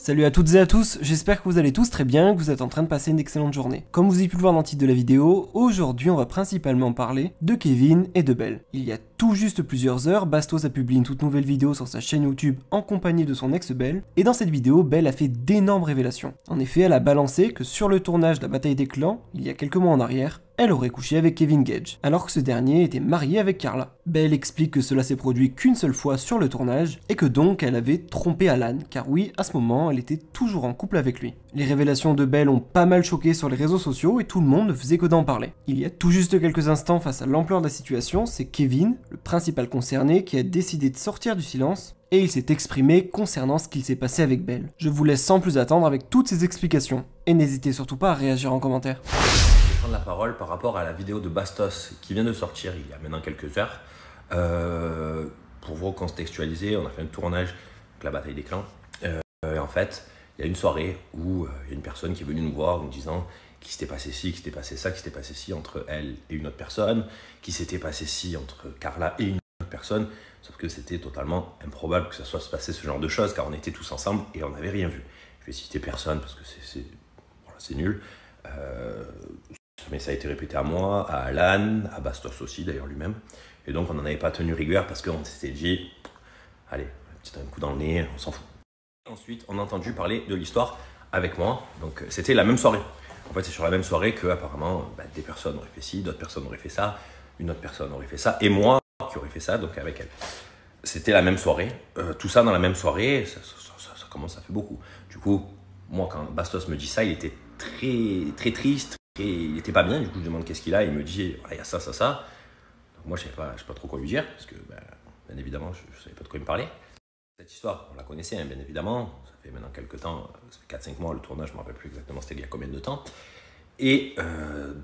Salut à toutes et à tous, j'espère que vous allez tous très bien, que vous êtes en train de passer une excellente journée. Comme vous avez pu le voir dans le titre de la vidéo, aujourd'hui on va principalement parler de Kevin et de Belle. Il y a tout juste plusieurs heures, Bastos a publié une toute nouvelle vidéo sur sa chaîne YouTube en compagnie de son ex Belle, et dans cette vidéo, Belle a fait d'énormes révélations. En effet, elle a balancé que sur le tournage de la bataille des clans, il y a quelques mois en arrière, elle aurait couché avec Kevin Gage, alors que ce dernier était marié avec Carla. Belle explique que cela s'est produit qu'une seule fois sur le tournage, et que donc elle avait trompé Alan, car oui, à ce moment, elle était toujours en couple avec lui. Les révélations de Belle ont pas mal choqué sur les réseaux sociaux et tout le monde ne faisait que d'en parler. Il y a tout juste quelques instants face à l'ampleur de la situation, c'est Kevin, le principal concerné, qui a décidé de sortir du silence, et il s'est exprimé concernant ce qu'il s'est passé avec Belle. Je vous laisse sans plus attendre avec toutes ces explications, et n'hésitez surtout pas à réagir en commentaire. La parole par rapport à la vidéo de Bastos qui vient de sortir il y a maintenant quelques heures. Pour vous contextualiser, on a fait un tournage avec la bataille des clans. Et en fait, il y a une soirée où il y a une personne qui est venue nous voir en nous disant qu'il s'était passé ci, qu'il s'était passé ça, qu'il s'était passé ci entre elle et une autre personne, qu'il s'était passé ci entre Carla et une autre personne, sauf que c'était totalement improbable que ça soit se passer ce genre de choses car on était tous ensemble et on n'avait rien vu. Je vais citer personne parce que c'est nul. Mais ça a été répété à moi, à Alan, à Bastos aussi d'ailleurs lui-même. Et donc on n'en avait pas tenu rigueur parce qu'on s'était dit, allez, un coup dans le nez, on s'en fout. Ensuite, on a entendu parler de l'histoire avec moi. Donc c'était la même soirée. En fait, c'est sur la même soirée que apparemment des personnes auraient fait ci, d'autres personnes auraient fait ça, une autre personne aurait fait ça, et moi qui aurais fait ça, donc avec elle. C'était la même soirée. Tout ça dans la même soirée, ça commence à faire beaucoup. Du coup, moi quand Bastos me dit ça, il était très triste. Et il était pas bien, du coup je demande qu'est-ce qu'il a, il me dit il y a ça. Donc moi je sais pas trop quoi lui dire, parce que bien évidemment je savais pas de quoi il me parlait. Cette histoire, on la connaissait bien évidemment, ça fait maintenant quelques temps, ça fait 4-5 mois le tournage, je me rappelle plus exactement c'était il y a combien de temps. Et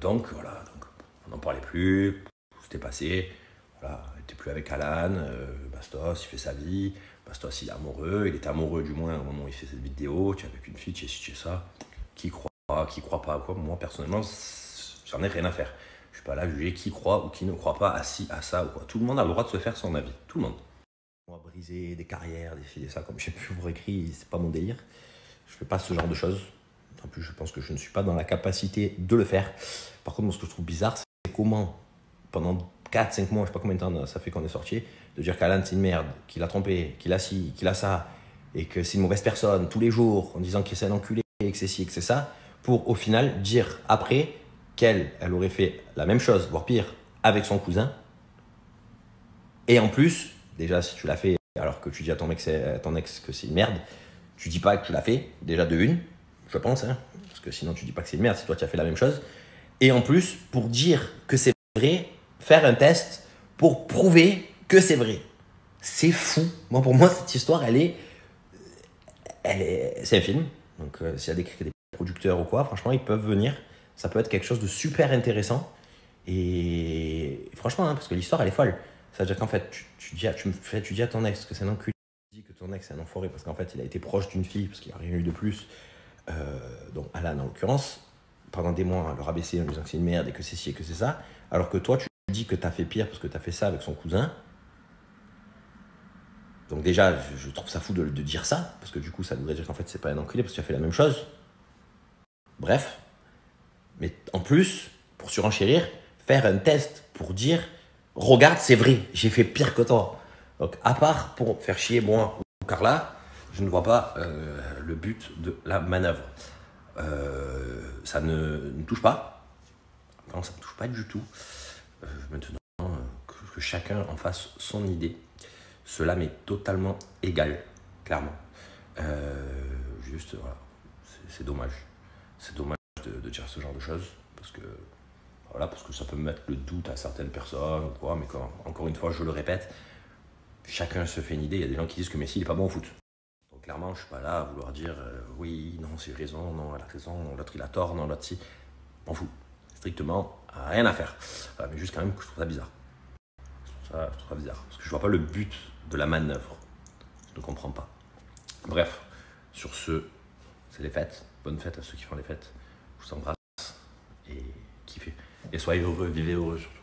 donc voilà, donc, on n'en parlait plus, tout s'était passé, voilà, il n'était plus avec Alan, Bastos il fait sa vie, Bastos il est amoureux, il était amoureux du moins au moment où il fait cette vidéo, tu es avec une fille, tu es ça, qui croit pas à quoi, moi personnellement j'en ai rien à faire. Je suis pas là à juger qui croit ou qui ne croit pas à ci, à ça ou quoi. Tout le monde a le droit de se faire son avis, tout le monde. Moi briser des carrières, des ça, comme j'ai pu vous écrit, c'est pas mon délire. Je fais pas ce genre de choses. En plus je pense que je ne suis pas dans la capacité de le faire. Par contre moi, ce que je trouve bizarre, c'est comment pendant 4-5 mois, je sais pas combien de temps ça fait qu'on est sorti, de dire qu'Alan c'est une merde, qu'il a trompé, qu'il a ci, qu'il a ça, et que c'est une mauvaise personne tous les jours en disant qu'il c'est un enculé, que c'est ci, que c'est ça, pour au final dire après qu'elle aurait fait la même chose, voire pire, avec son cousin. Et en plus, déjà si tu l'as fait alors que tu dis à ton ex que c'est une merde, tu dis pas que tu l'as fait, déjà de une, je pense, hein, parce que sinon tu dis pas que c'est une merde si toi tu as fait la même chose. Et en plus, pour dire que c'est vrai, faire un test pour prouver que c'est vrai. C'est fou. Moi, pour moi, cette histoire, c'est un film. Donc, s'il y a des producteurs ou quoi, franchement, ils peuvent venir. Ça peut être quelque chose de super intéressant. Et franchement, hein, parce que l'histoire, elle est folle. Ça veut dire qu'en fait, tu dis à ton ex que c'est un enculé. Tu dis que ton ex, c'est un enfoiré parce qu'en fait, il a été proche d'une fille, parce qu'il n'y a rien eu de plus. Donc, Alan, en l'occurrence, pendant des mois, le rabaisser en disant que c'est une merde et que c'est ci et que c'est ça. Alors que toi, tu dis que tu as fait pire parce que tu as fait ça avec son cousin. Donc déjà, je trouve ça fou de dire ça, parce que du coup, ça voudrait dire qu'en fait, c'est pas un enculé, parce que tu as fait la même chose. Bref. Mais en plus, pour surenchérir, faire un test pour dire « Regarde, c'est vrai, j'ai fait pire que toi ». Donc, à part pour faire chier moi ou Carla, je ne vois pas le but de la manœuvre. Ça ne me touche pas. Non, ça ne me touche pas du tout. Maintenant, que chacun en fasse son idée. Cela m'est totalement égal, clairement. Juste, voilà, c'est dommage. C'est dommage de dire ce genre de choses, parce que ça peut mettre le doute à certaines personnes, ou quoi, mais encore une fois, je le répète, chacun se fait une idée. Il y a des gens qui disent que Messi, il n'est pas bon au foot. Donc clairement, je ne suis pas là à vouloir dire oui, non, c'est raison, non, elle a raison, non, l'autre il a tort, non, l'autre si. M'en fous. Strictement, rien à faire. Voilà, mais juste quand même que je trouve ça bizarre. Je trouve ça bizarre, parce que je vois pas le but de la manœuvre. Je ne comprends pas. Bref, sur ce, c'est les fêtes. Bonnes fêtes à ceux qui font les fêtes. Je vous embrasse et kiffez. Et soyez heureux, vivez heureux surtout.